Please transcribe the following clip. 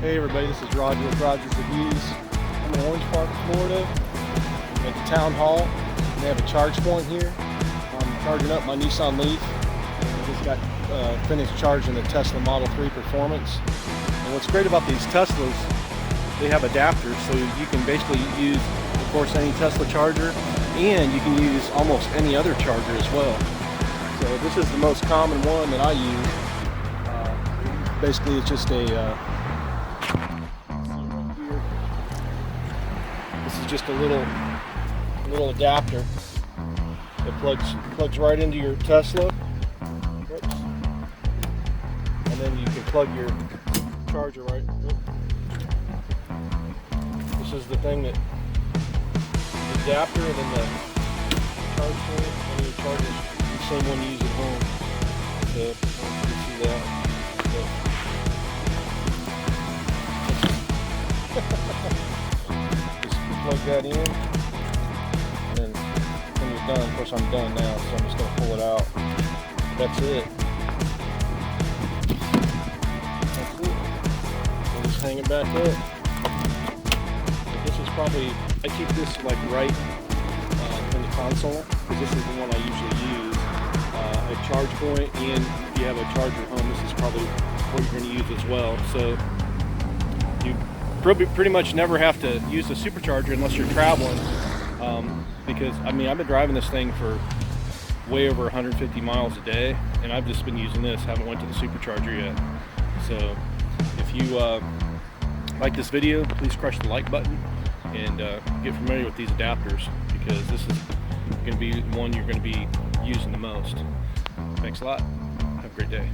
Hey everybody, this is Roger with Rogers Reviews. I'm in Orange Park, Florida. I'm at the town hall. They have a charge point here. I'm charging up my Nissan Leaf. I just got finished charging the Tesla Model 3 Performance. And what's great about these Teslas, they have adapters, so you can basically use, of course, any Tesla charger, and you can use almost any other charger as well. So this is the most common one that I use. Basically, it's just a this is just a little adapter that plugs right into your Tesla. Oops. And then you can plug your charger right. This is the thing that the adapter, and then the charge point, and your charger is the same one you use at home. So you can see that. Just plug that in, and then when you're done, of course I'm done now, so I'm just going to pull it out. That's it. We'll just hang it back up. But this is probably, I keep this like right in the console, because this is the one I usually use. A charge point, and if you have a charger at home, this is probably what you're going to use as well. So you pretty much never have to use the supercharger unless you're traveling, because I mean, I've been driving this thing for way over 150 miles a day, and I've just been using this, haven't went to the supercharger yet. So if you like this video, please crush the like button and get familiar with these adapters, because this is going to be one you're going to be using the most. Thanks a lot. Have a great day.